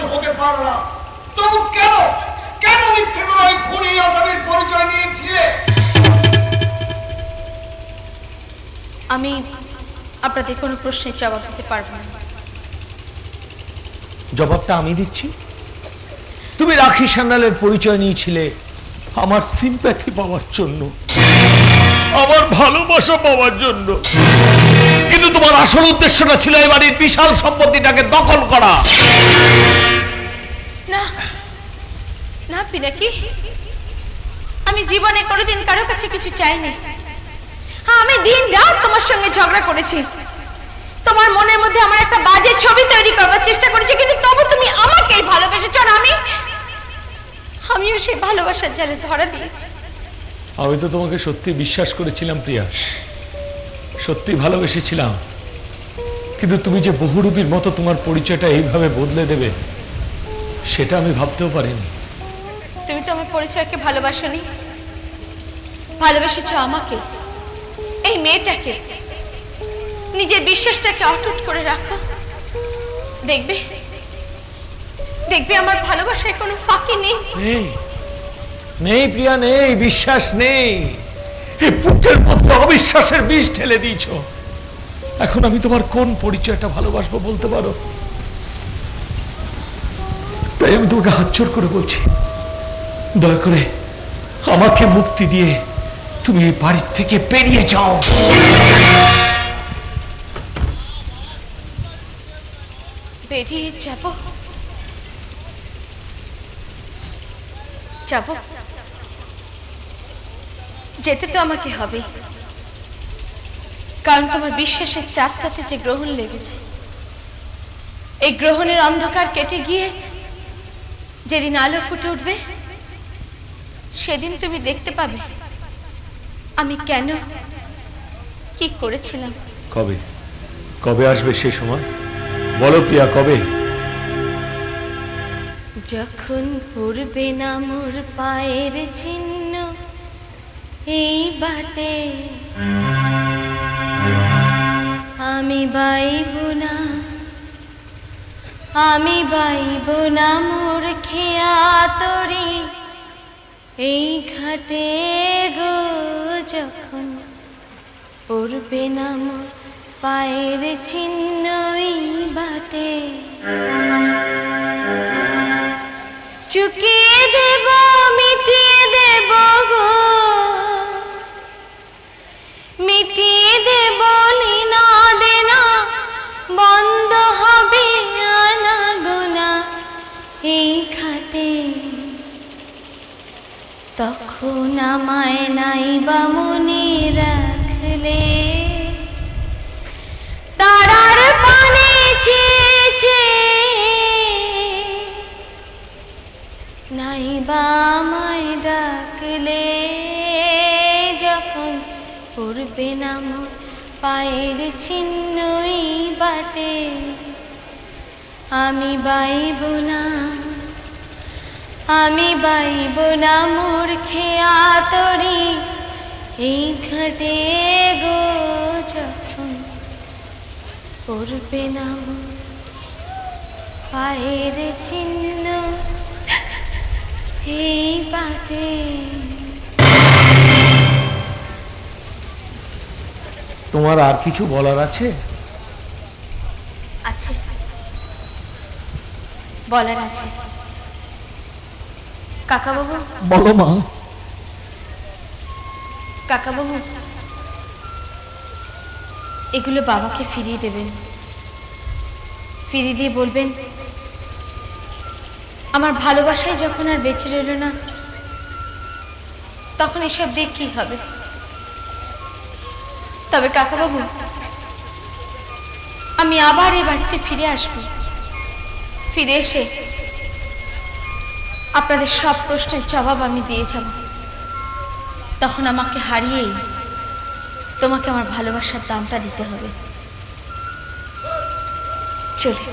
পরিবর্তন হতে পারো না, তবু কেন কেন মিথ্যে করে ওই খুনি আসামির পরিচয় নিয়েছিলে? আমি আপনাদের কোনো প্রশ্নের জবাব দিতে পারবো না। জবাবটা আমি দিচ্ছি। তুমি রাখি সান্যালের পরিচয় নিয়েছিলে আমার সিম্প্যাথি পাওয়ার জন্য, আমার ভালোবাসা পাওয়ার জন্য, কিন্তু তোমার আসল উদ্দেশ্যটা ছিল এই বাড়ির বিশাল সম্পত্তিটাকে দখল করা। না না পিনাকি, আমি জীবনে কোনোদিন কারো কাছে কিছু চাইনি। আমি দিন রাত তোমার সঙ্গে ঝগড়া করেছি, তোমার মনের মধ্যে আমার একটা বাজে ছবি তৈরি করবার চেষ্টা করেছি, কিন্তু তবু তুমি আমাকেই ভালোবেসেছ, আর আমিও সেই ভালোবাসার জালে ধরা দিয়েছি। আমি তো তোমাকে সত্যি বিশ্বাস করেছিলাম প্রিয়া, সত্যি ভালোবেসেছিলাম, কিন্তু তুমি যে বহুরূপীর মতো তোমার পরিচয়টা এইভাবে বদলে দেবে সেটা আমি ভাবতেও পারিনি। তুমি তো আমার পরিচয়কে ভালোবাসোনি, ভালোবেসেছ আমাকে, এই মেয়েটাকে। নিজের বিশ্বাসটাকে অটুট করে রাখো, দেখবে দেখবে আমার ভালোবাসায় কোনো ফাঁকি নেই। নেই নেই প্রিয়া, নেই, বিশ্বাস নেই। এই বুকের মধ্যে অবিশ্বাসের বিষ ঢেলে দিয়েছ। এখন আমি তোমার কোন পরিচয়টা ভালোবাসবো বলতে পারো? তাই আমি তোমাকে হাত জোড় করে বলছি, দয়া করে আমাকে মুক্তি দিয়ে তুমি এই বাড়ির থেকে বেরিয়ে যাও। বেরিয়ে যাব? যাব, যেতে তো আমাকে হবে, কারণ তোমার বিশ্বাসের চাঁদটাতে যে গ্রহণ লেগেছে, এই গ্রহণের অন্ধকার কেটে গিয়ে যেদিন আলো ফুটে উঠবে, সেদিন তুমি দেখতে পাবে আমি কেন কি করেছিলাম। কবে কবে আসবে সেই সময়? বলো প্রিয়া, কবে? যখন পড়বে না মোর পায়ের চিহ্ন এই বাটে, আমি বাইব না, আমি বাইব না মোর খেয়া তরি এই ঘাটে গো। যখন পড়বে না মোর পায়ের চিহ্ন এই বাটে, চুকিয়ে দেব, মিটিয়ে দেব গো, মিটিয়ে দেব লিনা দেনা, বন্ধ হবে আনা গোনা এই ঘাটে। তখন আমায় নাই বা মনে রাখলে, তারার পানে চেয়েছে নাই বা আমায় ডাকলে, যখন পড়বে না মোর পায়ের চিহ্ন এই বাটে, আমি বাইব না, আমি বাইব না মোর খেয়া তরি এই ঘাটে গো। যখন পড়বে না মোর পায়ের চিহ্ন এই বাটে। তোমার আর কিছু বলার আছে? আছে, বলার আছে। কাকাবাবু। বলো মা। কাকাবাবু, এগুলো বাবাকে ফিরিয়ে দেবেন, ফিরিয়ে দিয়ে বলবেন আমার ভালোবাসায় যখন আর বেঁচে রইল না, তখন এসব দিয়ে কি হবে। তবে কাকাবাবু, আমি আবার এই বাড়িতে ফিরে আসব, ফিরে এসে আপনাদের সব প্রশ্নের জবাব আমি দিয়ে যাব। তখন আমাকে হারিয়েই তোমাকে আমার ভালোবাসার দামটা দিতে হবে। চলি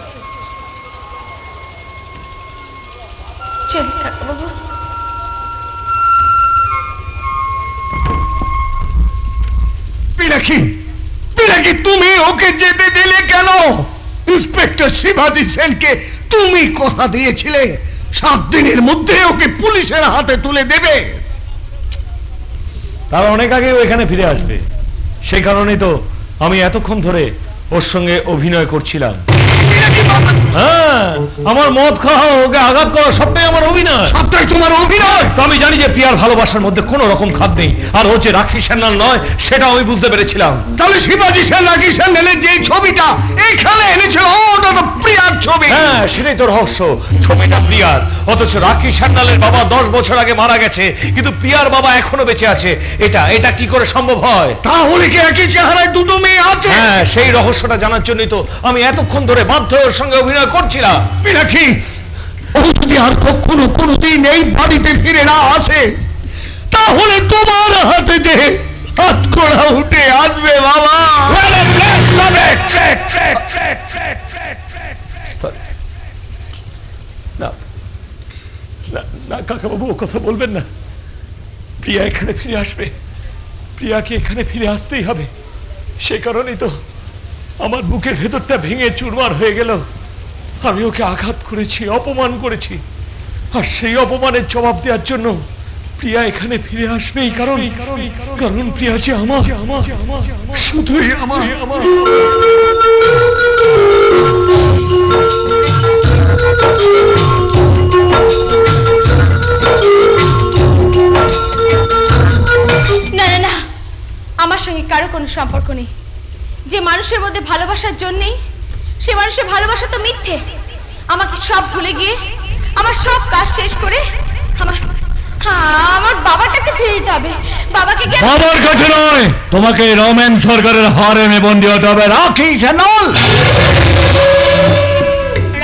চলি কাকাবাবু। পিনাকি, পিনাকি, তুমি ওকে যেতে দিলে কেন? ইন্সপেক্টর শিবাজি সেনকে তুমি কথা দিয়েছিলে 7 দিনের মধ্যে ওকে পুলিশের হাতে তুলে দেবে। তারা অনেক আগে ও এখানে ফিরে আসবে, সেই কারণেই তো আমি এতক্ষণ ধরে ওর সঙ্গে অভিনয় করছিলাম। হ্যাঁ, আমার মদ খাওয়া, ওকে আঘাত করা সবটাই আমার অভিনয়। সবটাই তোমার অভিনয়। আমি জানি যে প্রিয়ার ভালোবাসার মধ্যে কোনো রকম খাদ নেই, আর ও যে রাখি সান্যাল নয় সেটা আমি বুঝতে পেরেছিলাম। তাহলে শিবাজি সেন রাখি সান্যালের যে ছবিটা এখানে এনেছিল ওটা তো প্রিয়ার ছবি। হ্যাঁ, সেটাই তো রহস্য, ছবিটা প্রিয়ার। অথচ রাখি সান্যালের বাবা 10 বছর আগে মারা গেছে, কিন্তু প্রিয়ার বাবা এখনো বেঁচে আছে। এটা কি করে সম্ভব হয়? তাহলে কি একই চেহারায় দুটো মেয়ে আছে? হ্যাঁ, সেই রহস্যটা জানার জন্যই তো আমি এতক্ষণ ধরে বাধ্য হয়ে ওর সঙ্গে অভিনয় করছিলাম। মীনাক্ষী, ও যদি আর কখনো কোনোদিন এই বাড়িতে ফিরে না আসে, তাহলে তোমার হাতে যে হাত করা উঠে আসবে বাবা। না কাকাবাবু, ও কথা বলবেন না। প্রিয়া এখানে ফিরে আসবে, প্রিয়াকে এখানে ফিরে আসতেই হবে। সে কারণেই তো আমার বুকের ভেতরটা ভেঙে চুরমার হয়ে গেল। আমি ওকে আঘাত করেছি, অপমান করেছি, আর সেই অপমানের জবাব দেওয়ার জন্য প্রিয়া এখানে ফিরে আসবেই। কারণ প্রিয়া যে আমার, শুধুই আমার। না না না, আমার সঙ্গে কারো কোনো সম্পর্ক নেই। যে মানুষের মধ্যে ভালোবাসার জন্যই, সে মানুষের ভালোবাসা তো মিথ্যে। আমাকে সব ভুলে গিয়ে, আমার সব কাজ শেষ করে আমার বাবার কাছে ফিরে যেতে হবে। বাবাকে বাবার কাছে নয়, তোমাকে রমেন সরকারের হারেমে বন্দী হতে হবে। রাখি সান্যাল।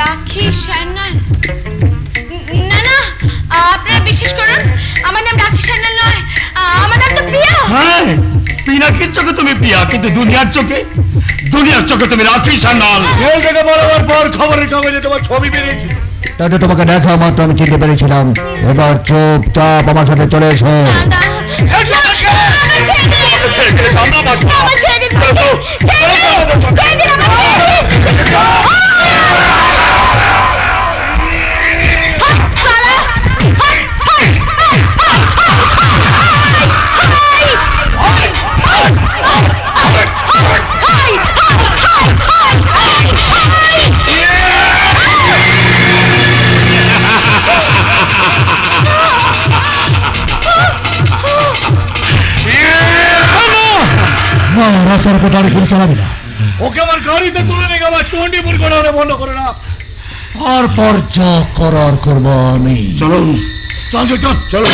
রাখি সান্যাল? না না, আপনারা বিশ্বাস করুন, আমার নাম রাখি সান্যাল নয়, আমার নাম তো প্রিয়া। হ্যাঁ, মীনাক্ষীর চোখে তুমি প্রিয়া, কিন্তু দুনিয়ার চোখে তুমি রাখি সান্যাল। জেল থেকে বলার পর খবরের কাগজে তোমার ছবি বেরিয়েছে। তাতে তোমাকে দেখা মাত্র আমি চিনতে পেরেছিলাম। এবার চুপচাপ আমার সাথে চলে এসো। রাস্তার উপর গাড়ি পুলিশ চালাবি না। ওকে আমার গাড়িতে তুলে নিয়ে গেল, চণ্ডীপুর গোডাউনে বন্ধ করে না। তারপর যা করার করবো আমি। চলুন, চলো।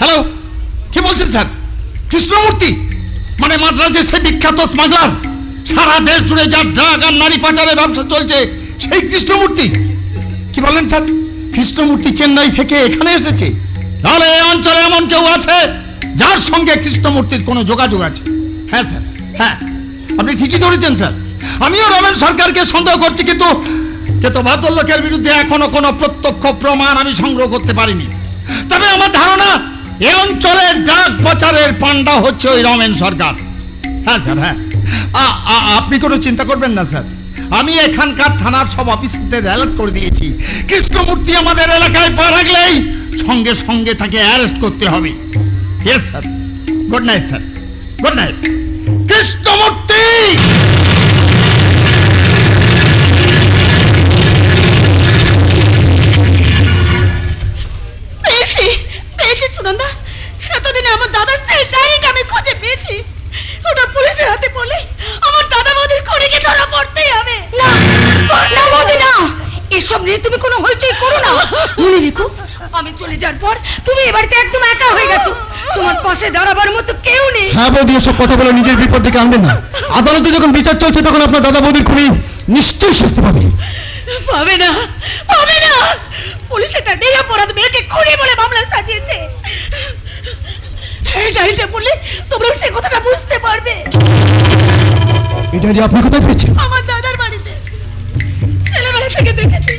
হ্যালো, কি বলছেন স্যার? কৃষ্ণমূর্তি মানে মাদ্রাজের সেই বিখ্যাত স্মাগলার, সারা দেশ জুড়ে যার ড্রাগ আর নারী পাচারের ব্যবসা চলছে, সেই কৃষ্ণমূর্তি? কি বলেন স্যার? কৃষ্ণমূর্তি চেন্নাই থেকে এখানে এসেছে? তাহলে এই অঞ্চলে এমন কেউ আছে যার সঙ্গে কৃষ্ণমূর্তির কোনো যোগাযোগ আছে? হ্যাঁ স্যার, হ্যাঁ, আপনি ঠিকই ধরেছেন স্যার। আমিও রমেন সরকারকে সন্দেহ করছি, কিন্তু ভদ্রলোকের বিরুদ্ধে এখনো কোনো প্রত্যক্ষ প্রমাণ আমি সংগ্রহ করতে পারিনি। তবে আমার ধারণা এই অঞ্চলের ড্রাগ পাচারের পান্ডা হচ্ছে ওই রমেন সরকার। হ্যাঁ স্যার, হ্যাঁ, আপনি কোনো চিন্তা করবেন না স্যার। আমি এখানকার থানার সব অফিসারদের অ্যালার্ট করে দিয়েছি। কৃষ্ণমূর্তি আমাদের এলাকায় পা রাখলেই সঙ্গে সঙ্গে তাকে অ্যারেস্ট করতে হবে। Yes sir. Good night sir, good night. Krishnamurthy! পেয়েছি সুনন্দা, এতদিনে আমার দাদার সেই ডায়েরিটা আমি খুঁজে পেয়েছি। ওটা পুলিশের হাতে পড়লে আমার দাদা বৌদির খুনিকে ধরা পড়তেই হবে। না না বৌদি, না, এসব নিয়ে তুমি কোনো হইচই করো না। মনে রেখো, আমি চলে যাওয়ার পর তুমি এ বাড়িতে একদম একা হয়ে গেছো। তোমার পাশে দাঁড়াবার মতো কেউ নেই। হ্যাঁ বৌদি, এসব কথা বলে নিজের বিপদ থেকে আনবেন না। আদালতে যখন বিচার চলছে তখন আপনার দাদা বৌদির খুনি নিশ্চয়ই শাস্তি পাবে। পাবে না, পাবে না। পুলিশ একটা নিরপরাধ মেয়েকে খুনি বলে মামলা সাজিয়েছে। এই ডায়েরিটা পড়লে তোমরা সে কথাটা বুঝতে পারবে। এটা আপনি কোথায় পেয়েছেন? আমার দাদার বাড়িতে ছেলেবেলা থেকে দেখেছি।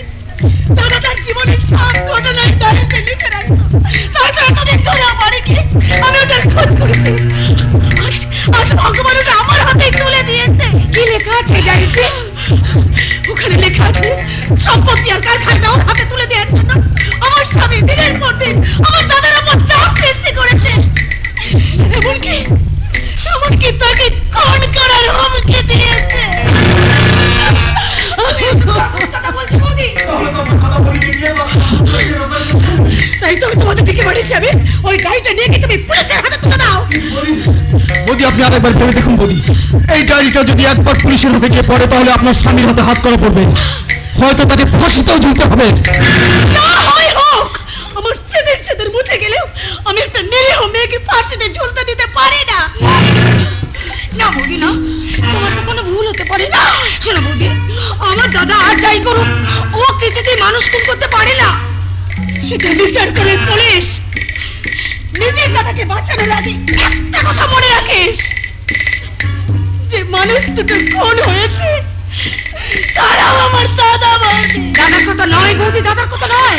দাদা তার জীবনের সব ঘটনা ডায়েরিতে লিখে রাখতো। তারপর এতদিন ধরে আমার বাড়িকে করেছে। আজ ভগবান ওটা আমার হাতে তুলে দিয়েছে। কি লেখা আছে এই ডায়েরিতে? ওখানে লেখা আছে সম্পত্তি আর কারখানাটা ওর হাতে তুলে দেওয়ার জন্য আমার স্বামী দিনের পর দিন আমার দাদার উপর চাপ সৃষ্টি করেছে। এমনকি তাকে খুন করার হুমকি দিয়েছে। কথা বলছো বৌদি? তাই তো আমি তোমাদের দিকে বাড়ি যাবে ওই ডায়েরিটা নিয়ে গিয়ে তুমি পুলিশের হাতে তুলে দাও। বৌদি আপনি আরেকবার ভেবে দেখুন বৌদি, এই ডায়েরিটা যদি একবার পুলিশের হাতে গিয়ে পড়ে তাহলে আপনার স্বামীর হাতে হাত করা পড়বে, হয়তো তাকে ফাঁসিতেও ঝুলতে হবে। না হয় হোক, আমার ছেদের মুছে গেলেও আমি একটা নিরীহ মেয়েকে ফাঁসিতে ঝুলতে দিতে পারি না। না বৌদি না, তোমার তো কোনো ভুল হতে পারে না। শোনো বৌদি, আমার দাদা আর যাই করুক, ও কিছুতেই মানুষ খুন করতে পারে না। সেটা বিচার করে পুলিশ। নিজের দাদাকে বাঁচানোর আগে একটা কথা মনে রাখিস, যে মানুষ দুটো খুন হয়েছে তারা আমার দাদা বৌদি। দাদার কথা নয় বৌদি, দাদার কথা নয়,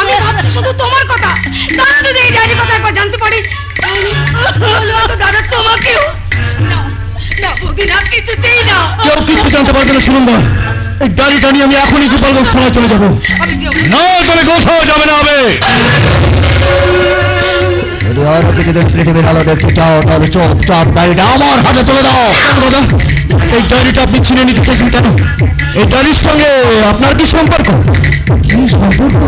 আমি ভাবছি শুধু তোমার কথা। দাদা যদি এই ডায়েরির কথা একবার জানতে পারি তাহলে হয়তো দাদা তোমাকেও। না না বৌদি না, কিছুতেই না। কেউ কিছু জানতে পারবে না সুনন্দা, এই ডায়েরিটা নিয়ে আমি এখনই গোপালগঞ্জ থানায় চলে যাবো। আমি যাবো না, তুমি কোথাও যাবে না। হবে যদি আরো কিছুদিন পৃথিবীর আলো দেখতে চাও তাহলে চুপচাপ ডায়েরিটা আমার হাতে তুলে দাও। দাদা, এই ডায়েরিটা আপনি ছিনে নিতে চাইছেন কেন? এই ডায়েরির সঙ্গে আপনার কি সম্পর্ক? কি সম্পর্ক?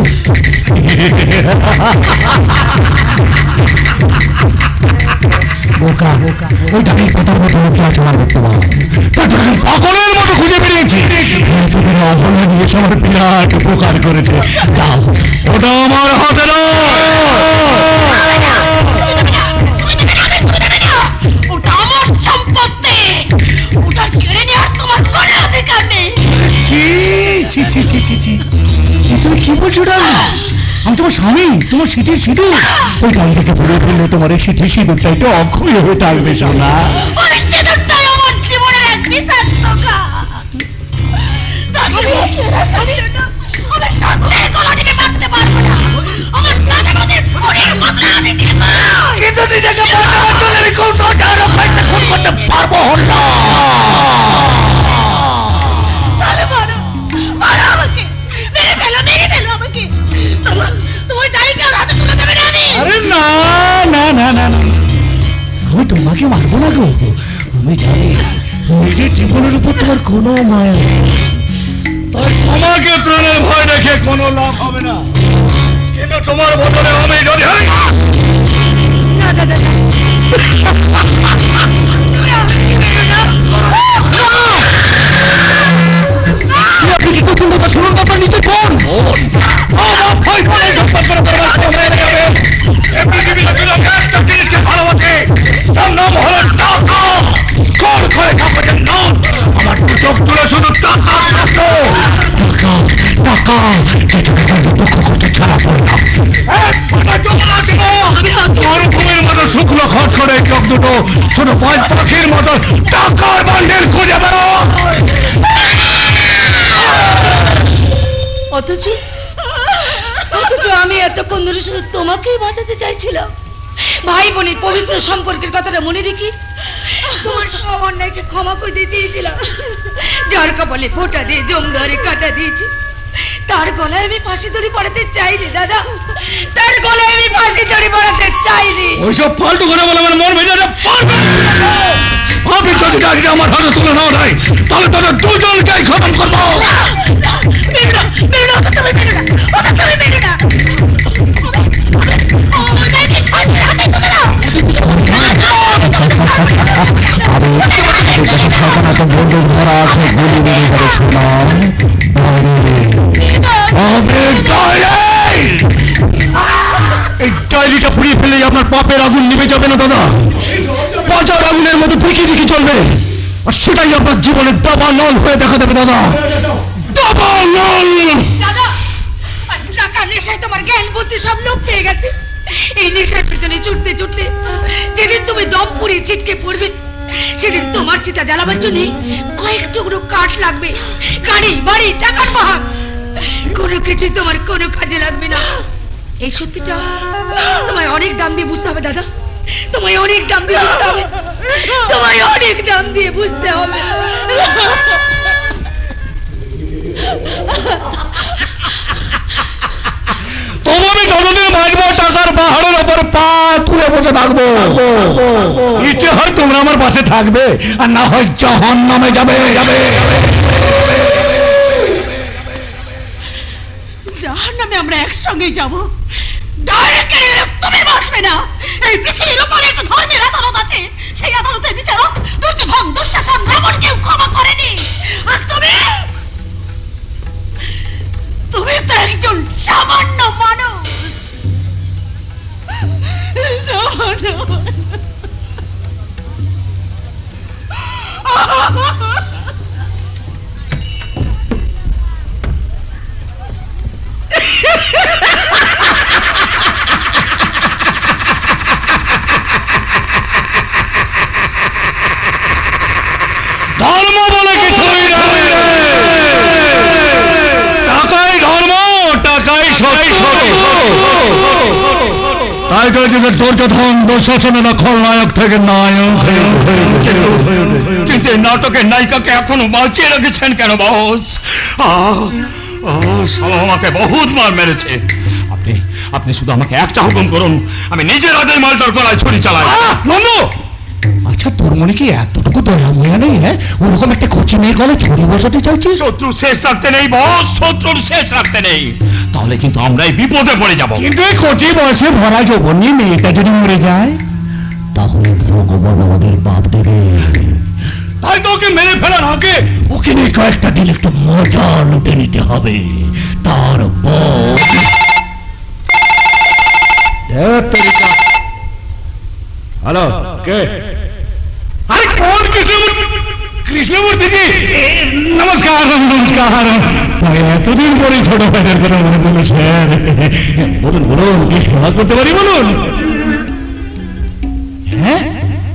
বোকা, ওই ডায়েরির পাতার মতো মুখে আচরণ দেখতে পাও, পাগলের মতো খুঁজে বেরিয়েছি। তোদের অবহেলা নিয়ে আমার বিরাট উপকার করেছে। দাও, ওটা আমার হাতে না। ওটা আমার সম্পত্তি, ওটা কেড়ে নেওয়ার তোমার কোনো অধিকার নেই। ছি ছি ছি ছি ছি ছি, তুমি কি বলছো? আমি তোমার স্বামী, তোমার সিঁথির সিঁদুর। ওই ডালটাকে পড়ে ফেললে তোমার এই সিঁথির সিঁদুরটা একটু অক্ষয় হয়ে থাকবে সোনা। ওই সিঁদুরটাই আমার জীবনের এক বিশাল ধোঁকা। তাকে বাঁচিয়ে রাখার জন্য আমি সত্যের গলাটিকে মারতে পারবো না। আমার দাদা বৌদির খুনের বদলা আমি নেব। কিন্তু নিজেকে বাঁচানোর জন্য আমি খুব সহজে রক্ষাটা খুন করতে পারবো না। তাহলে মারো, মারো আমাকে, মেরে ফেলো আমাকে। তোমার ডায়েরিটা ওর হাতে তুলে দেবে না আমি। আরে না না না না না, আমি তোমাকে মারবো না গো। আমি জানি নিজের জীবনের উপর তোমার কোনো মায়া নেই। তোমাকে প্রাণের ভয় দেখে কোনো লাভ হবে না। কিন্তু তোমার বদলে আমি যদি হই, না দাদা না। আপনি কি করছেন দাদা? শুনুন তো, আপনার নিজের বোন। আমার ভয় পড়ে সম্পর্কের উপর আমার সময় যাবে। এই পৃথিবীতে শুধু একটা জিনিসকে ভালোবাসে, তার নাম হলো টাকা। কর করে কাপড়ের নাম আমার দু চোখ তুলে শুধু টাকা শব্দ। টাকা দুঃখ করতে ছাড়া পড়লাম। মরুভূমির মতো শুকনো খট করে চোখ দুটো ছোট পাখির মতো টাকার বান্ডেল খুঁজে বেড়ো। অথচ আমি এতক্ষণ ধরে শুধু তোমাকেই বাঁচাতে চাইছিলাম। ভাই বোনের পবিত্র সম্পর্কের কথাটা মনে রেখে তোমার সব অন্যায়কে ক্ষমা করতে চেয়েছিলাম। যার কপালে ফোঁটা দিয়ে জমদারে কাটা দিয়েছি, তার গলায় আমি ফাঁসি দড়ি পড়াতে চাইনি দাদা, তার গলায় আমি ফাঁসি দড়ি পড়াতে চাইনি। ওইসব ফালতু করে বলে আমার মন ভেজে পারবে। আমি যদি গাড়িটা আমার হাতে তুলে নাও নাই, তাহলে তাদের দুজনকেই খতম করবো। বন্দুক ধরা আছে, গুলি বেরিয়ে যাবে সোনা। এই ডায়েরিটা পুড়িয়ে ফেলেই আপনার পাপের আগুন নিভে যাবে না দাদা। বাজার আগুনের মতো দেখি দেখি চলবে, আর সেটাই আপনার জীবনের দাবা নল হয়ে দেখা দেবে দাদা। দাবা নল। দাদা, আর টাকার নেশায় তোমার জ্ঞান বুদ্ধি সব লোপ পেয়ে গেছে। এই নেশার পেছনে ছুটতে ছুটতে যেদিন তুমি দম পুড়িয়ে ছিটকে পড়বে, সেদিন তোমার চিতা জ্বালাবার জন্য কয়েক টুকরো কাঠ লাগবে। গাড়ি বাড়ি টাকার বাহার কোনো কিছুই তোমার কোনো কাজে লাগবে না। এই সত্যিটা তোমায় অনেক দাম দিয়ে বুঝতে হবে দাদা। তোমায় অনেক দাম দিয়ে বুঝতে হবে, তোমায় অনেক দাম দিয়ে বুঝতে হবে। তবু আমি যতদিন বাঁচবো টাকার পাহাড়ের ওপর পা তুলে বসে থাকবো। ইচ্ছে হয় তোমরা আমার পাশে থাকবে, আর না হয় জাহান্নামে যাবে। জাহান্নামে আমরা একসঙ্গেই যাবো। ডাইরেক্ট তুমি বসবে না। এই পৃথিবীর উপরে একটা ধর্মের আদালত আছে, সেই আদালতের বিচারক দুর্যোধন, দুঃশাসন, রাবণকেও ক্ষমা করেনি। আর তুমি তো একজন সামান্য মানুষ। সামান্য ধর্ম বলে কিছুই নেই, টাকাই ধর্ম, টাকাই সত্য। তাই তো এদিকে দুর্যোধন দুঃশাসনেরা খলনায়ক থেকে নায়ক হয়ে কিন্তু এই নাটকের নায়িকাকে এখনো বাঁচিয়ে রেখেছেন কেন বস? শালা আমাকে বহুত মার মেরেছে। আপনি শুধু আমাকে একটা হুকুম করুন, আমি নিজের হাতে মালটার গলায় ছুরি চালাই। নন্দু, আচ্ছা তোর মনে কি এতটুকু দয়া ময়া নেই? হ্যাঁ, ওরকম একটা কচি মেয়ের গলায় ছুরি বসাতে চাইছিস? শত্রু শেষ রাখতে নেই বস, শত্রুর শেষ রাখতে নেই, তাহলে কিন্তু আমরাই বিপদে পড়ে যাব। কিন্তু এই কচি বয়সে ভরা যৌবন নিয়ে মেয়েটা যদি মরে যায়, তাহলে ভগবান আমাদের বাপ দেবে। তাই তো ওকে মেরে ফেলার আগে ওকে নিয়ে কয়েকটা দিন একটু মজা লুটে নিতে হবে। তারপর হ্যালো, কে? আরে কোন কৃষ্ণমূর্তি জি? নমস্কার নমস্কার। তাই এতদিন পরে ছোট ভাইদের কথা মনে পড়লো স্যার। বলুন বলুন, কি সেবা করতে পারি বলুন। হ্যাঁ,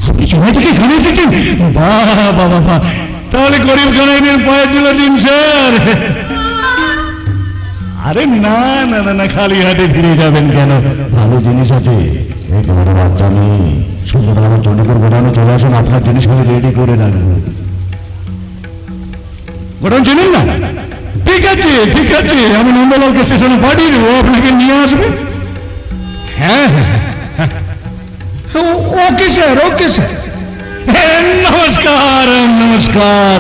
আপনি সময় থেকে এখানে এসেছেন? বাহ বাহ বাহ, তাহলে গরিব খানাইদের পায়ের দিল দিন স্যার। আরে না না না না, খালি হাতে ফিরে যাবেন কেন? ভালো জিনিস আছে, একেবারে বাচ্চা নেই। সুন্দর আমার চণ্ডীপুর গোডাউনে চলে আসুন, আপনার জিনিস আমি রেডি করে রাখবো। গোডাউন চেনেন না? ঠিক আছে ঠিক আছে, আমি নন্দলালকে স্টেশনে পাঠিয়ে দেবো, আপনাকে নিয়ে আসবে। হ্যাঁ হ্যাঁ, ওকে স্যার, ওকে স্যার। নমস্কার নমস্কার।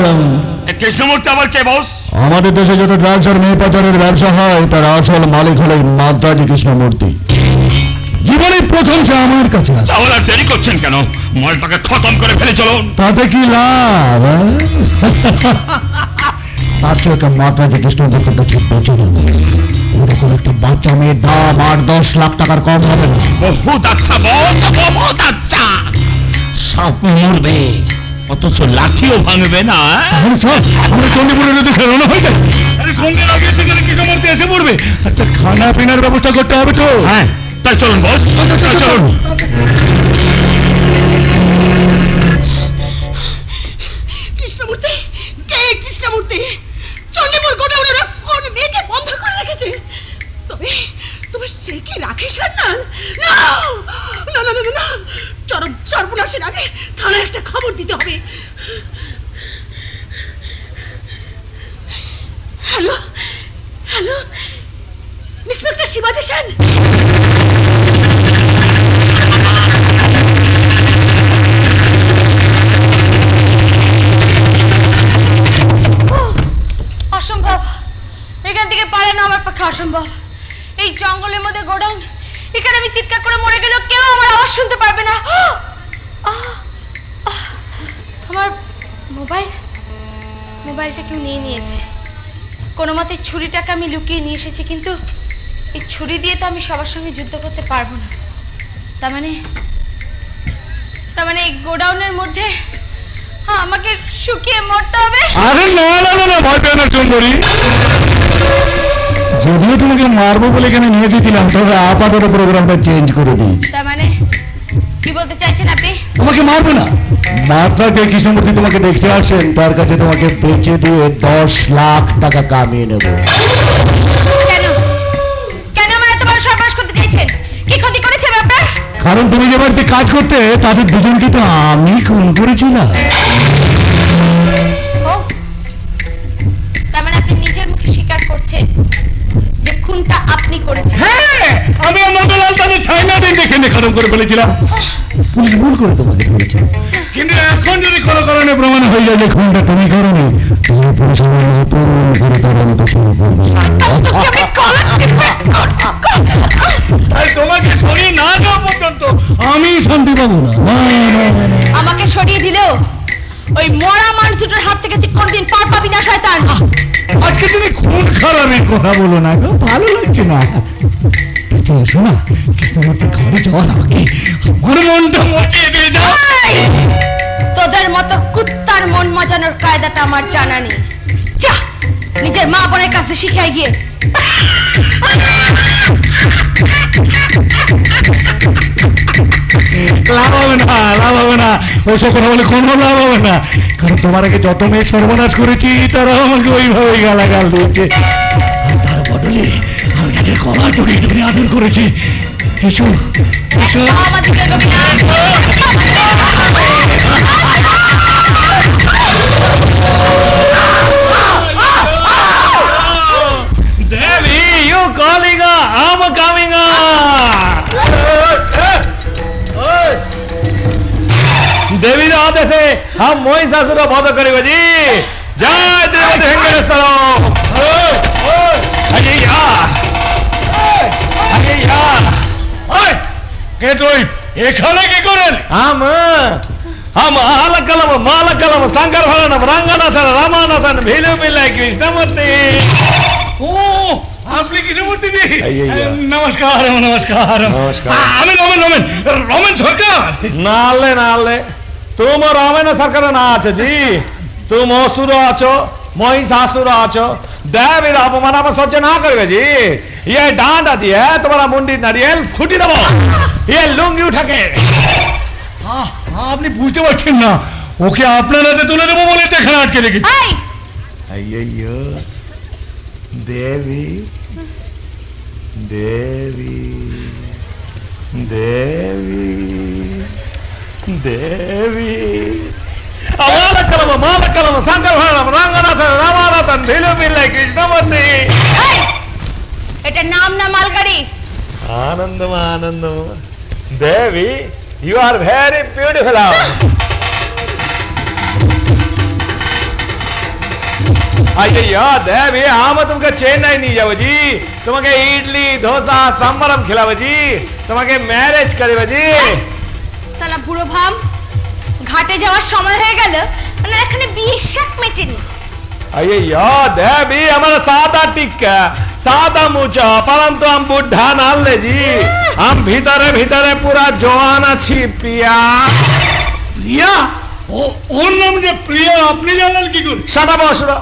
কৃষ্ণমূর্তি আবার কে বস? আমাদের দেশে যত ড্রাগস আর মেয়ে পাচারের ব্যবসা হয়, তার আসল মালিক হলেন মাদ্রাজি কৃষ্ণমূর্তি। জীবনে প্রথম সে আমার কাছে আসে। তাহলে আর দেরি করছেন কেন? মালটাকে খতম করে ফেলে চলুন। তাতে কি লাভ? তার চেয়ে একটা মাদ্রাজি কৃষ্ণমূর্তির কাছে বেঁচে নেব। ওরকম একটা বাচ্চা মেয়ের দাম 8-10 লাখ টাকার কম হবে না। বহুত আচ্ছা বস, বহুত আচ্ছা। সাপ মরবে অথচ লাঠিও ভাঙবে না। তাহলে চল, আমরা চণ্ডীপুরের উদ্দেশ্যে রওনা হয়ে যাই। আরে সঙ্গে আগে থেকে কৃষ্ণমূর্তি এসে পড়বে, একটা খানা পিনার ব্যবস্থা করতে হবে তো। হ্যাঁ, তাই চলুন বস, চলুন। কৃষ্ণমূর্তি, কে কৃষ্ণমূর্তি? চণ্ডীপুর গোডাউনে ওরা কোন মেয়েকে বন্ধ করে রেখেছে? তবে তবে সে কি রাখে সান্যাল? না না না না না, চরম সর্বনাশের আগে থানায় একটা খবর দিতে হবে। হ্যালো হ্যালো, ইন্সপেক্টর শিবাজি সেন। অসম্ভব, এখান থেকে পালানো আমার পক্ষে অসম্ভব। এই জঙ্গলের মধ্যে গোডাউন, এখানে আমি চিৎকার করে মরে গেলেও কেউ আমার আওয়াজ শুনতে পারবে না। আমার মোবাইলটা কেউ নিয়ে নিয়েছে। কোনো মতে ছুরিটাকে আমি লুকিয়ে নিয়ে এসেছি, কিন্তু এই ছুরি দিয়ে তো আমি সবার সঙ্গে যুদ্ধ করতে পারবো না। তার মানে এই গোডাউনের মধ্যে আমাকে শুকিয়ে মরতে হবে। আরে না না না, ভয় পেও না সুন্দরী। যদিও তোমাকে মারবো বলে এখানে নিয়ে এসেছিলাম, তবে আপাতত প্রোগ্রামটা চেঞ্জ করে দিয়েছি। তার মানে কি বলতে চাইছেন আপনি? তোমাকে মারবো না, মাত্রাকে কৃষ্ণমূর্তি তোমাকে দেখতে আসেন, তার কাছে তোমাকে বেচে দিয়ে 10 লাখ টাকা কামিয়ে নেব। কেন কেন আমার এত বড় সর্বনাশ করতে চাইছেন? কি ক্ষতি করেছে আপনার? কারণ তুমি যে বাড়িতে কাজ করতে তাদের দুজনকে তো আমি খুন করেছিলাম। ও, তার মানে আপনি নিজের মুখে স্বীকার করছেন যে খুনটা আপনি করেছেন? হ্যাঁ, আমি আর মদনলাল তাদের ছাইনা দিন দেখে খতম করে ফেলেছিলাম। পুলিশ ভুল করে তোমাকে ধরেছে, কিন্তু এখন যদি কোনো কারণে প্রমাণ হয়ে যায় যে খুনটা তুমি করোনি, তাহলে পুলিশ আমার নতুন করে তদন্ত শুরু করবে। আর তোমাকে সরিয়ে না দেওয়া পর্যন্ত আমি শান্তি পাবো না। আমাকে সরিয়ে দিলেও ওই মরা মানুষ দুটোর হাত থেকে তুই কোনদিন পার পাবি না শয়তান। আজকে তুমি খুন খারাপের কথা বলো না গো, ভালো লাগছে না। শোনা, কৃষ্ণমূর্তি ঘরে যাওয়ার আগে আমার মনটা মচিয়ে দিয়ে যাও। তোদের মতো কুত্তার মন মজানোর কায়দাটা আমার জানা নেই। যা নিজের মা বোনের কাছে শিখাই গিয়ে। লাভ হবে না, লাভ হবে না, ওইসব কথা বলে কোনো লাভ হবে না। কারণ তোমার আগে যত মেয়ে সর্বনাশ করেছি তারা আমাকে ওইভাবে গালাগাল দিয়েছে। আর তার বদলে আমি তাদের গলা জড়িয়ে ধরে আদর করেছি। এসো এসো। আমার দিকে এগোবি না। Devi, you calling? I'm coming. देवी रे आदेश से हम महिषासुर का वध करेंगे जी। जय देव वेंकटेश्वर। अरे यार, अरे यार, ओए, কে তুই এখানে কি করেন? हम आलकलम शंकर भरणम रंगनाथन रामानाथन भीलु बिल्ला कृष्णमूर्ति। ও আপনি কৃষ্ণমূর্তি জি? আইয়া। নমস্কার নমস্কার। নমস্কার। আমি রমেন রমেন সরকার। नाले नाले तुम रामेण सरकार ना आछो जी। तुम असुर आछो, महिषासुर आछो। देवीर अपमान आप सह्य ना करबे जी। ये डांडा दिए तुम्हारा मुंडी नारियल फुटी देबो। ये लुंगी उठाके আপনি বুঝতে পারছেন না, ওকে আপনার হাতে তুলে দেবো বলে তো এখানে আটকে রেখেছি। এই, अय्यो देवी देवी देवी देवी मालकलम शंकर भरणम रंगनाथन रामानाथन भीलु बिल्ला कृष्णमूर्ति। এই, এটা নাম না মালগাড়ি। आनंदम देवी यू आर वेरी ब्यूटीफुल। अय्यो देवी हम तुमको चेन्नई नहीं जाओ जी। तुम्हें इडली डोसा सांबरम खिलाओ जी। तुम्हें मैरिज करेबो जी। সালা বুড়ো ভাম, ঘাটে যাওয়ার সময় হয়ে গেল, মানে এখানে বিয়ের শাক মেটেনি। अय्यो देवी हमारा सादा टिक्का सादा मुचा परंतु हम बुढ़ा नाल ले जी। हम भीतरे भीतरे पूरा जवान अच्छी प्रिया। প্রিয়া? ওর নাম যে প্রিয়া, আপনি জানেন কি করে? সাদা বসুরা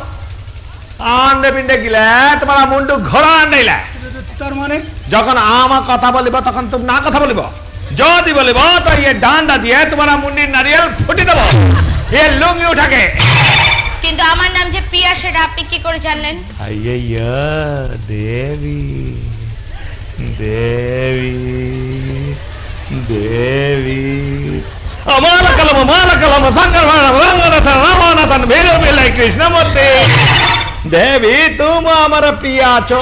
আন্ডে পিন্ডে গিলে তোমার মুন্ডু ঘোড়া আন্ডাইলা। তার মানে যখন আমার কথা বলিব তখন তুমি না কথা বলিব। যদি বলিব তো ये ডান্ডা দিয়ে তোমার মুন্ডি নারিয়েল ফুটি দেব। ये লুঙ্গি উঠাকে। কিন্তু আমার নাম যে প্রিয়া সেটা আপনি কি করে জানলেন? अय्या देवी देवी देवी मालकलम शंकर भरणम रंगनाथन रामानाथन भीलु बिल्ला कृष्णमूर्ति। देवी तुम हमारा प्रिय आछो,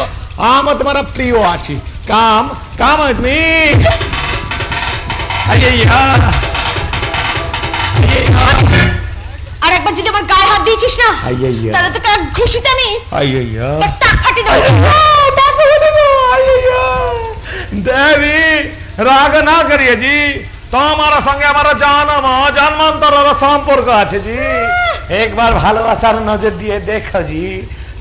आम तुम्हारा प्रिय आछि। काम काम आदमी। अय्या আর একবার যদি আমার গায়ে হাত দিয়েছিস না, আইয়া। তাহলে তোকে এক ঘুষিতে আমি अय्या তোর টাক ফাটি দেবো। देवी राग ना करिए जी। तो हमारा संगे हमारा जन्मांतर सम्पर्क আছে जी। একবার ভালোবাসার নজর দিয়ে দেখো জি,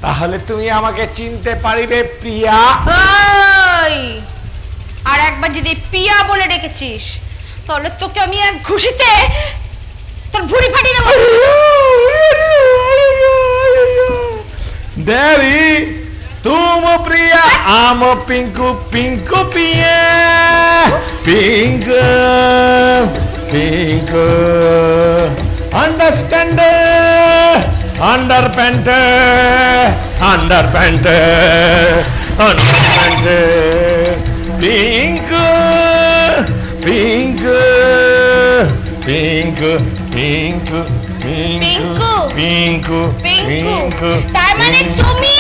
তাহলে তুমি আমাকে চিনতে পারিবে প্রিয়া। ওই, আর একবার যদি পিয়া বলে ডেকেছিস তাহলে তোকে আমি এক ঘুষিতে তোর ভুঁড়ি ফাটিয়ে দেবো। देवी तुम प्रिया आम पिंकू पिंकू पिए pink pink understand under pant under pant under pant pink pink pink pink Pinku. Pink pink তার মানে তুমি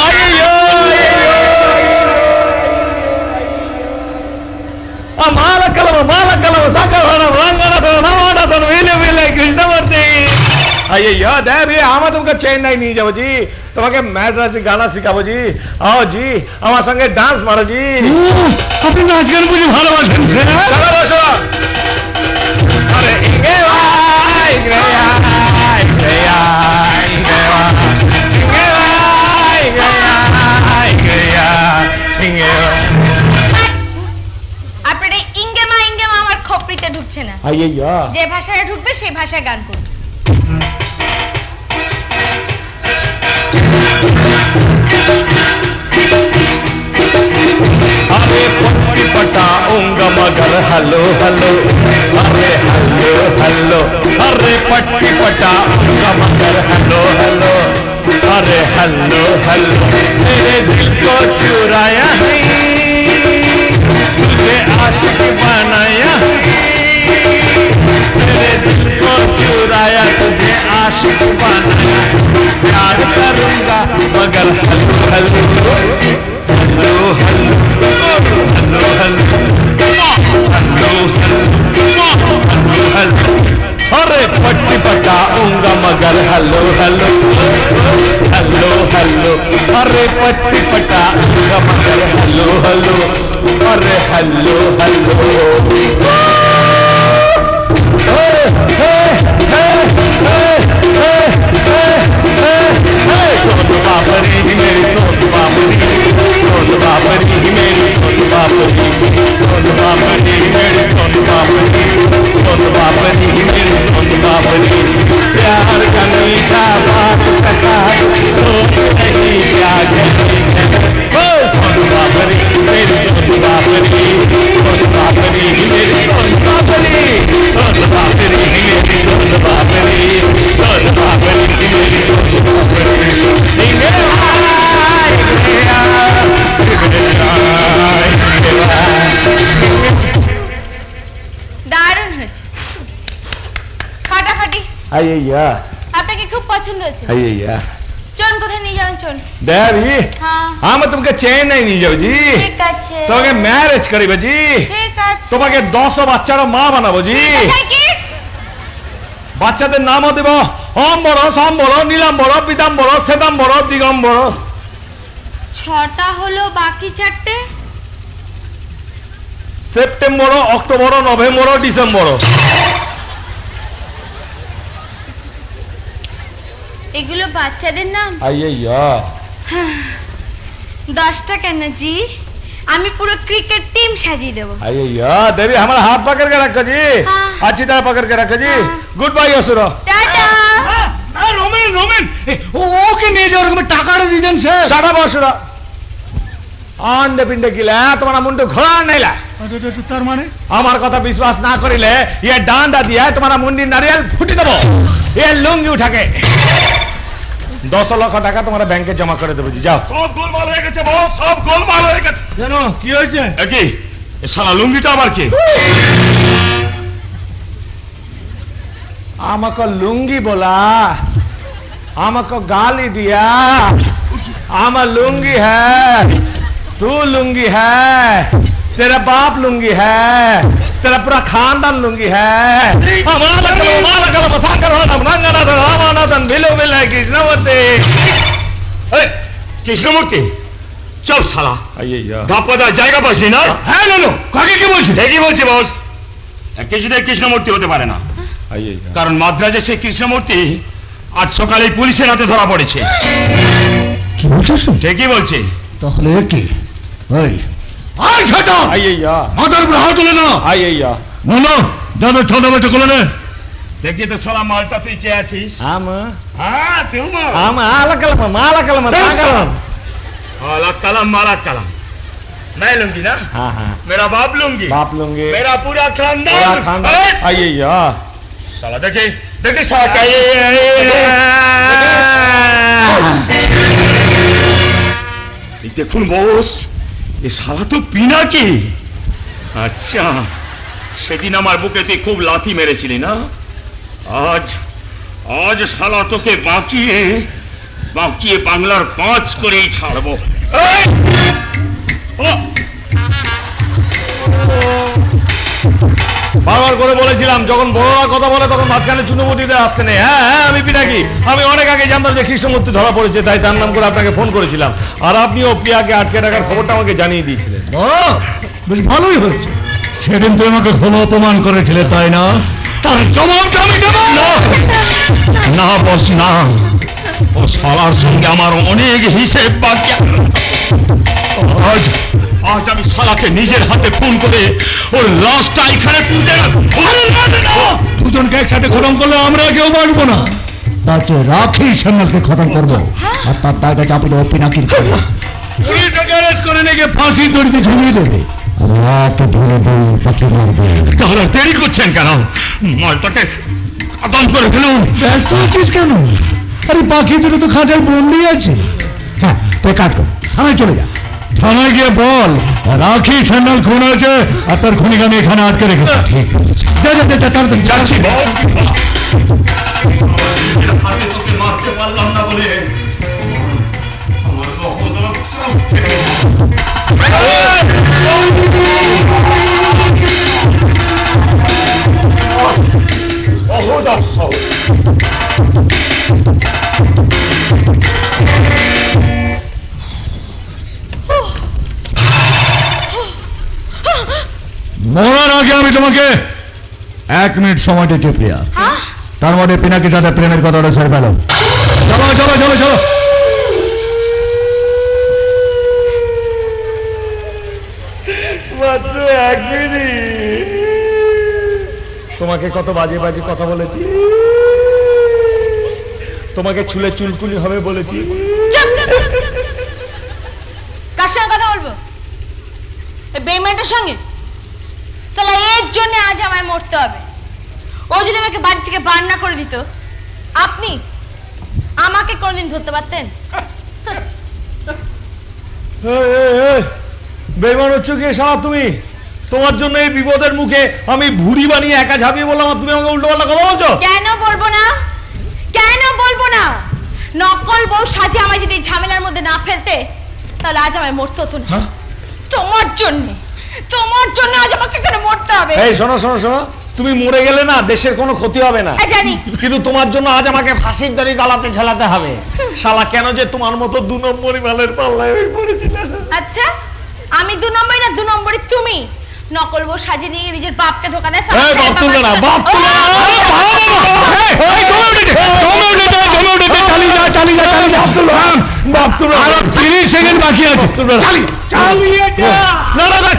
কৃষ্ণমূর্তি अय्यो देवी हम तुमको चेन्नई नहीं जाओ जी তোমাকে ম্যাড্রাসি গানা শিখাবো জি आओ जी আমার সঙ্গে ডান্স মারো জি আপনি নাচ গান বুঝি ভালোবাসেন চলো বসো আরে ইঙ্গে ভাই ইঙ্গে ভাই ইঙ্গে ভাই ইঙ্গে ভাই ইঙ্গে ভাই ইঙ্গে ভাই ইঙ্গে ভাই আপনার ইঙ্গেমা ইঙ্গেমা আমার খপরিতে ঢুকছে না अय्यो যে ভাষায় ঢুকবে সেই ভাষায় গান করব अरे पट्टी पटाऊंगा मगर हलो हलो अरे हलो हलो अरे पट्टी पटाऊंगा मगर हलो हलो अरे हलो हलो मेरे दिल को चुराया है तुझे आशिक बनाया है मेरे दिल को चुराया तुझे आशिक बनाया प्यार करूंगा मगर hello hello hello hello hello hello hello अरे पट्टी पटाऊंगा मगर हेलो हेलो हेलो हेलो अरे पट्टी पटाऊंगा मगर हेलो हेलो अरे हेलो हेलो सोनू बाबरी मेरी सोनू बाबरी सोनू बाबरी मेरी सोनू बाबरी सोनू बाबरी मेरी सोनू बाबरी सोनू बाबरी मेरी सोनू बाबरी प्यार का मीठा बात कहा तो नहीं क्या सोनू बाबरी मेरी सोनू बाबरी सोनू बाबरी मेरी सोनू बाबरी सोनू बाबरी मेरी सोनू बाबरी सोनू बाबरी मेरी सोनू बाबरी দারুণ হয়েছে ফাটাফাটি अय्या আপনাকে খুব পছন্দ হয়েছে अय्या চল কোথায় নিয়ে যাবেন চল देवी হ্যাঁ हम तुमके चेन्नई नहीं जाओ जी ঠিক আছে তোমাকে ম্যারেজ করিব জি ঠিক আছে তোমাকে 10 বাচ্চার মা বানাবো জি কোথায় কি বাচ্চাদের নামও দেব অম্বর সম্বর নীলাম্বর পীতাম্বর শ্বেতাম্বর দিগম্বর ছটা হলো বাকি চারটে সেপ্টেম্বর অক্টোবর নভেম্বর ডিসেম্বর এগুলো বাচ্চাদের নাম अय्या 10টা কেন জি আমি পুরো ক্রিকেট টিম সাজিয়ে দেবো अय्या देवी हमारा हाथ पकड़ के रखो जी हाँ। अच्छी तरह पकड़ के रखो जी हाँ। गुड बाय असुर টাটা রোমেন রোমেন ওকে নিয়ে যাওয়ার রকম টাকাটা দিয়েছেন স্যার সারা বসুরা আন্ডে পিন্ডে গিলা তোমার মুন্ডু ঘোরা নাইলা তার মানে আমার কথা বিশ্বাস না করিলে ये ডান্ডা দিয়া তোমার মুন্ডি নারিয়েল ফুটি দেব ये লুঙ্গি উঠাকে 10 লক্ষ টাকা তোমার ব্যাংকে জমা করে দেবো জি যাও সব গোলমাল হয়ে গেছে বস, সব গোলমাল হয়ে গেছে। জানো কি হয়েছে কি এ শালা লুঙ্গিটা আবার কি? আমাকে লুঙ্গি बोला আমাকে गाली दिया आमा लुंगी है तू लुंगी है तेरा बाप लुंगी है तेरा पूरा खानदान लुंगी है हमारा कलम बसा करो नंगना रामाना तन बिलो बिलो कृष्णमूर्ति এই, কৃষ্ণমূর্তি চল শালা, अय्या ধাপ্পাদার জায়গা পাসনি না? হ্যাঁ নানো কাকে কি বলছিস ঠিকই বলছি বস, কিছুতেই কৃষ্ণমূর্তি হতে পারে না, अय्या কারণ মাদ্রাজে সেই কৃষ্ণমূর্তি আজ সকালে পুলিশের হাতে ধরা পড়েছে। কি বলছিস ঠিকই বলছি। তাহলে কি ওই আয় শয়তান अय्या মাথার উপর হাত তুলে না अय्या বলো দাদা ছোট বাচ্চা কোলে নে দেখি তো শালা মালটা তুই কে আছিস? आम হ্যাঁ তুই आम आला कलम सांगलम माला कलम मैं लूंगी ना, हाँ हाँ मेरा बाप लूंगी, बाप लुंगी मेरा पूरा पूरा खानदान। खानदान ए, अय्या साला देखे देखे साला क्या ये দেখুন বস, এ শালা তো পিনাকি। আচ্ছা সেদিন আমার বুকে তুই খুব লাথি মেরেছিলি না? আজ আজ শালা তোকে বাঁকিয়ে বাঁকিয়ে বাংলার 5 করেই ছাড়বো। এই! ও! বারবার করে বলেছিলাম যখন বড়রা কথা বলে তখন মাঝখানে চুনোমুটিতে আসতে নেই। হ্যাঁ হ্যাঁ, আমি পিনাকি। আমি অনেক আগে জানতাম যে কৃষ্ণমূর্তি ধরা পড়েছে, তাই তার নাম করে আপনাকে ফোন করেছিলাম। আর আপনিও প্রিয়াকে আটকে রাখার খবরটা আমাকে জানিয়ে দিয়েছিলেন। বেশ ভালোই হয়েছে। সেদিন তুই আমাকে ঘন অপমান করেছিলে, তাই না? তার জবাবটা আমি দেব না। বস না, ও শালার সঙ্গে আমার অনেক হিসেব বাকি। আজ আজ আমি শালাকে নিজের হাতে খুন করে ওর লাশটা এখানে তুলতে দুজনকে একসাথে খতম করলে আমরা কেউ বাঁচবো না। তার চেয়ে রাখি সান্যালকে খতম করবো, আর তার দায়টা চাপিয়ে দেবো পিনাকির খাবো। পুলিশটাকে অ্যারেস্ট করে নিয়ে ফাঁসির দড়িতে ঝুলিয়ে দেবে। রাতে ধরে দেই পাখি মারবে। তাহলে দেরি করছেন কেন? মালটাকে খতম করে ফেলুন। ব্যস্ত হচ্ছিস কেন? আরে পাখি দুটো তো খাঁচায় বন্দি আছে। হ্যাঁ, তুই কাজ কর, থানায় চলে যা। থানায় গিয়ে বল রাখি সান্যাল খুন হয়েছে আর তার খুনিকে আমি এখানে আটকে রেখেছি। ঠিক আছে, যা যা যা, তাড়াতাড়ি যাচ্ছি। তোকে মারতে পারলাম না বলে আমার মরার আগে আমি তোমাকে 1 মিনিট সময় দিচ্ছি প্রিয়া। তার মধ্যে পিনাকির সাথে প্রেমের কথাটা ছেড়ে ফেলো। চলো চলো চলো চলো। মাত্র 1 মিনিট। তোমাকে কত বাজে বাজে কথা বলেছি, তোমাকে ছুলে চুলকুলি হবে বলেছি। কার সঙ্গে কথা বলবো? এই বেইমানটার সঙ্গে? তাহলে এর জন্য আজ আমায় মরতে হবে। ও যদি আমাকে বাড়ি থেকে বার না করে দিত, আপনি আমাকে কোনদিন ধরতে পারতেন? বেইমান হচ্ছ কি শালা তুমি? তোমার জন্য এই বিপদের মুখে আমি ভুড়ি বানিয়ে একা ঝাঁপিয়ে বললাম, আর তুমি আমাকে উল্টো পাল্টা কথা বলছো। কেন বলবো না? কেন বলবো না? নকল বউ সাজে আমায় যদি ঝামেলার মধ্যে না ফেলতে, তাহলে আজ আমায় মরতে হতো না। তোমার জন্য, তোমার জন্য আজ আমাকে এখানে মরতে হবে। এই শোনো শোনো শোনো, তুমি মরে গেলে না দেশের কোনো ক্ষতি হবে না জানি, কিন্তু তোমার জন্য আজ আমাকে ফাঁসির দড়ি গালাতে ঝেলাতে হবে। শালা কেন যে তোমার মতো 2 নম্বরই মালের পাল্লায় পড়েছিল। আচ্ছা, আমি 2 নম্বরই না 2 নম্বরই তুমি? নকল বউ সাজিয়ে নিয়ে নিজের বাপকে ধোকা দেয়। এই বাপ তুলবে না, বাপ তুলবে না।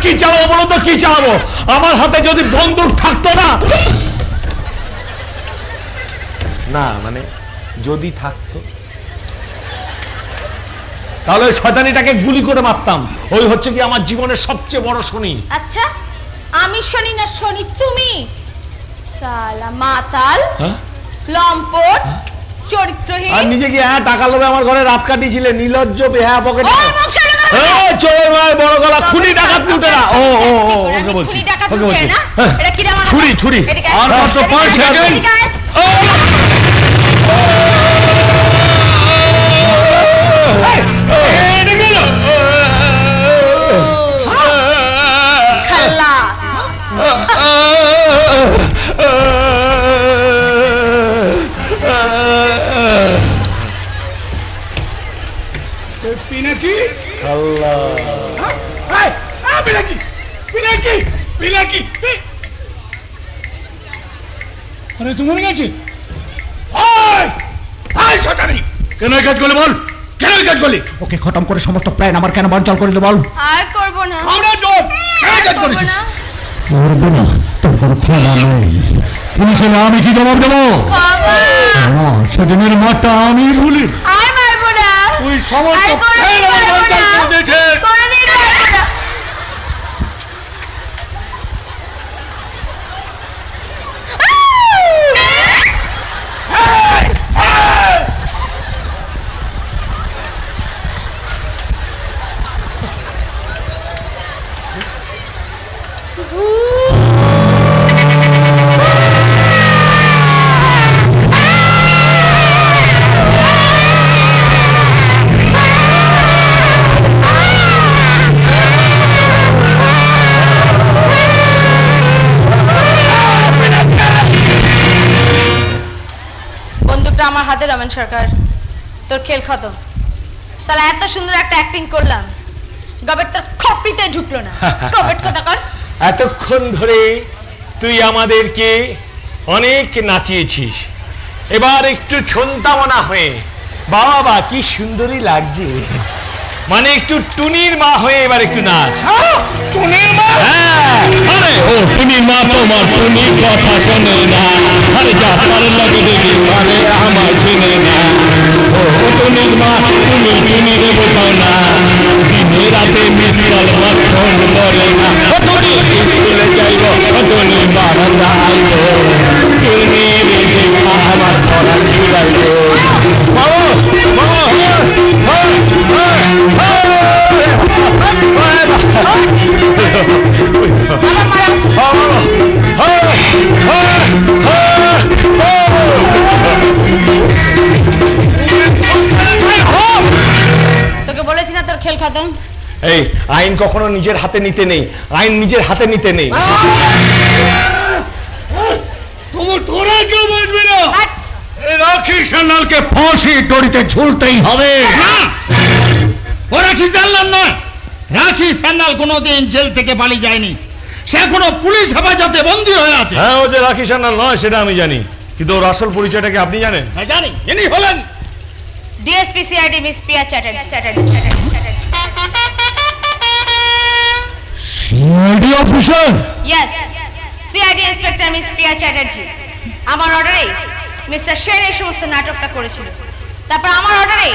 কি চালাবো বলো তো, কি চালাবো? আমার হাতে যদি বন্দুক থাকতো না, না মানে যদি থাকতো, তাহলে ওই শয়তানিটাকে গুলি করে মারতাম। ওই হচ্ছে কি আমার জীবনের সবচেয়ে বড় শনি। আচ্ছা, আমি শনি না শনি তুমি? সালা মাতাল, লম্পট, চরিত্রহীন। আর নিজে কি টাকা লোভে আমার ঘরে রাত কাটিয়েছিলে, নির্লজ্জ বেহায়া পকেটে। চোর মায়ের বড় গলা, খুনি ডাকাত লুটেরা। ও ও ও, ওকে বলছি, ওকে বলছি। ছুরি ছুরি। আর মাত্র 5 সেকেন্ড। পিনাকি, আল্লাহ, পিনাকি, পিনাকি, পিনাকি। আরে তোমার কাছে কেন এই কাজ করলি বল? কেন এই কাজ করলি? ওকে খতম করে সমস্ত প্ল্যান আমার কেন বানচাল করে দিল বল? আর করব না। আমরা চোর, কেন কাজ করেছিস? করবো না, তোর কোনো ক্ষমা নেই। পুলিশে আমি কি জবাব দেবো? বাবা, সেদিনের মাঠটা আমি ভুলি। আর মারবো না। তুই সমস্ত আর কোনোদিন মারবো না। কোনোদিন মারবো না। আমার হাতে রমেন সরকার, তোর খেল খতম। সালা এত সুন্দর একটা অ্যাক্টিং করলাম, গবেট তোর খপ্পিতে ঢুকলো না। গবেট কথা কর। এতক্ষণ ধরে তুই আমাদেরকে অনেক নাচিয়েছিস, এবার একটু ছন্তামনা হয়ে বাবা কি সুন্দরী লাগছে, মানে একটু টুনির মা হয়ে এবার একটু নাচ। টুনির মা? হ্যাঁ, আরে ও টুনির মা তোমার টুনি কথা শোনে না, আরে যা তার লাগে দেখি আরে আমার চিনে না। ও টুনির মা তুমি টুনিরে বোঝাও না, দিনে রাতে মিস কল মাখন করে না। ও টুনি স্কুলে যাইব, ও টুনির বারান্দা আইব, টুনির দেখা আমার পড়া জুড়াইব। বাবা বাবা তোকে বলেছি না তোর খেল খতম। এই আইন কখনো নিজের হাতে নিতে নেই, আইন নিজের হাতে নিতে নেই। তোরা কেউ বুঝবি না, হাট। রাখি সান্যালকে ফাঁসি দড়িতে ঝুলতেই হবে। না, ও রাখি জানলাম না। রাখি স্যান্ডাল কোনোদিন জেল থেকে পালিয়ে যায়নি, সে এখনো পুলিশ হেফাজতে বন্দী হয়ে আছে। হ্যাঁ, ও যে রাখি সান্যাল নয় সেটা আমি জানি, কিন্তু ওর আসল পরিচয়টা কি আপনি জানেন? হ্যাঁ, জানি। ইনি হলেন DSP CID miss Priya Chatterjee. CID officer? Yes, CID inspector miss Priya Chatterjee. আমার অর্ডারে মিস্টার সেন এই সমস্ত নাটকটা করেছিল। তারপর আমার অর্ডারে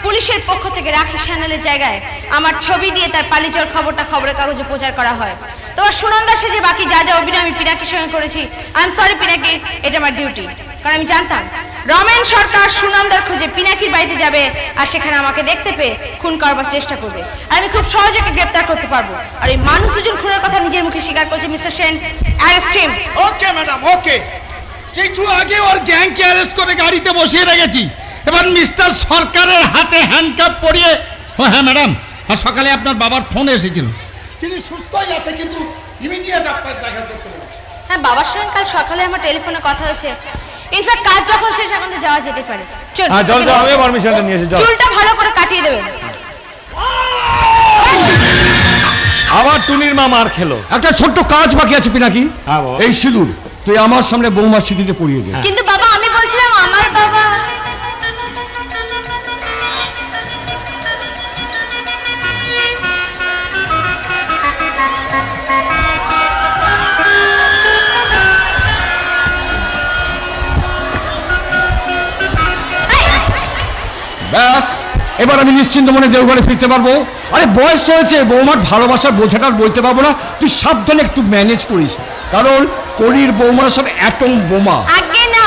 পুলিশের পক্ষ থেকে রাখি সান্যালের জায়গায় আমার ছবি দিয়ে তার পালিয়ে যাওয়ার খবরটা খবরের কাগজে প্রচার করা হয়। তোমার সুনন্দা সেজে বাকি যা যা অভিনয় আমি পিনাকির সঙ্গে করেছি, আই এম সরি পিনাকি, এটা আমার ডিউটি। কারণ আমি জানতাম রমেন সরকার সুনন্দার খোঁজে পিনাকির বাড়িতে যাবে, আর সেখানে আমাকে দেখতে পেয়ে খুন করবার চেষ্টা করবে, আর আমি খুব সহজে ওকে গ্রেপ্তার করতে পারবো। আর এই মানুষ দুজন খুনের কথা নিজের মুখে স্বীকার করছে। Mister Sen, arrest him. Okay madam, okay. কিছু আগে ওর গ্যাংকে অ্যারেস্ট করে গাড়িতে বসিয়ে রেখেছি, এবার মিস্টার সরকারের হাতে হ্যান্ডকাপ পরিয়ে। ও হ্যাঁ ম্যাডাম, আর সকালে আপনার বাবার ফোন এসেছিল, তিনি সুস্থই আছে কিন্তু ইমিডিয়েট আপনার দেখা করতে বলেছে। হ্যাঁ, বাবার সঙ্গে কাল সকালে আমার টেলিফোনে কথা হয়েছে। ইনফ্যাক্ট কাজ যখন শেষ এখন তো যাওয়া যেতে পারে। চল, হ্যাঁ চল চল, আমিও পারমিশনটা নিয়ে এসেছি, চল। চুলটা ভালো করে কাটিয়ে দেবেন। আবার টুনির মা মার খেলো। একটা ছোট্ট কাজ বাকি আছে পিনাকি। হ্যাঁ বাবা। এই সিঁদুর তুই আমার সামনে বৌমার স্মৃতিতে পরিয়ে দে। কিন্তু বাবা, আমি বলছিলাম আমার বাবা। ব্যাস, এবার আমি নিশ্চিন্ত মনে দেওঘরে ফিরতে পারবো। আরে বয়স হয়েছে, বৌমার ভালোবাসার বোঝাটা আর বলতে পারবো না। তুই সাবধানে একটু ম্যানেজ করিস, কারণ করির বৌমারা সব অ্যাটম বোমা। আগে না,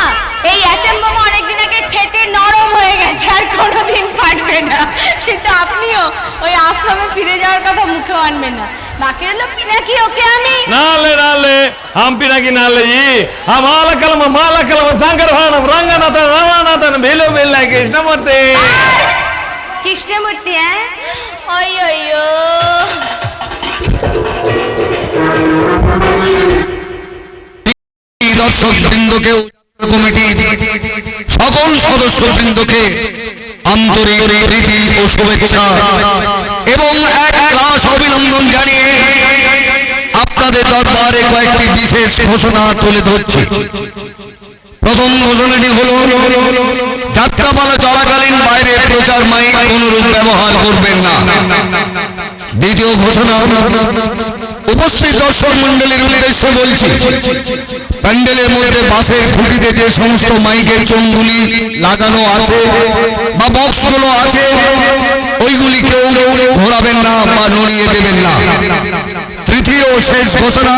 এই অ্যাটম বোমা অনেকদিন আগে ফেটে নরম হয়ে গেছে, আর কোনোদিন ফাটবে না। কিন্তু আপনিও ওই আশ্রমে ফিরে যাওয়ার কথা মুখেও আনবেন না। বাকি হলো পিনাকি, ওকে আমি నాలే హంపినకి నాలే మాల కలమ శంకర భానం రంగనాథ రమనాథన్ బేలు బెల్లా కృష్ణమూర్తి কৃষ্ণমূর্তি। হ্যাঁ, অయ్యో দর্শক বৃন্দকে, কমিটির সকল সদস্য বৃন্দকে আন্তরিক প্রীতি ও শুভেচ্ছা এবং এক ক্লাস অভিনন্দন জানিয়ে আপনাদের দরবারে কয়েকটি বিশেষ ঘোষণা তুলে ধরছি। প্রথম ঘোষণাটি হল, যাত্রাপালা চলাকালীন বাইরে প্রচার মাইক কোনরূপ ব্যবহার করবেন না। দ্বিতীয় ঘোষণা, উপস্থিত দর্শক মন্ডলীর উদ্দেশ্যে বলছি, প্যান্ডেলের মধ্যে বাসের খুঁটিতে যে সমস্ত মাইকের চোঙগুলি লাগানো আছে বা বক্সগুলো আছে, ওইগুলি কেউ ঘোরাবেন না বা নড়িয়ে দেবেন না। তৃতীয় ও শেষ ঘোষণা,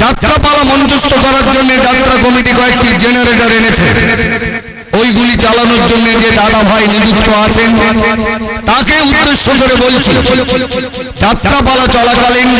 যাত্রাপালা মঞ্চস্থ করার জন্য যাত্রা কমিটি কয়েকটি জেনারেটর এনেছে। ওইগুলি চালানোর জন্য যে দাদা ভাই নিযুক্ত আছেন তাকে উদ্দেশ্য করে বলছি, যাত্রাপালা চলাকালীন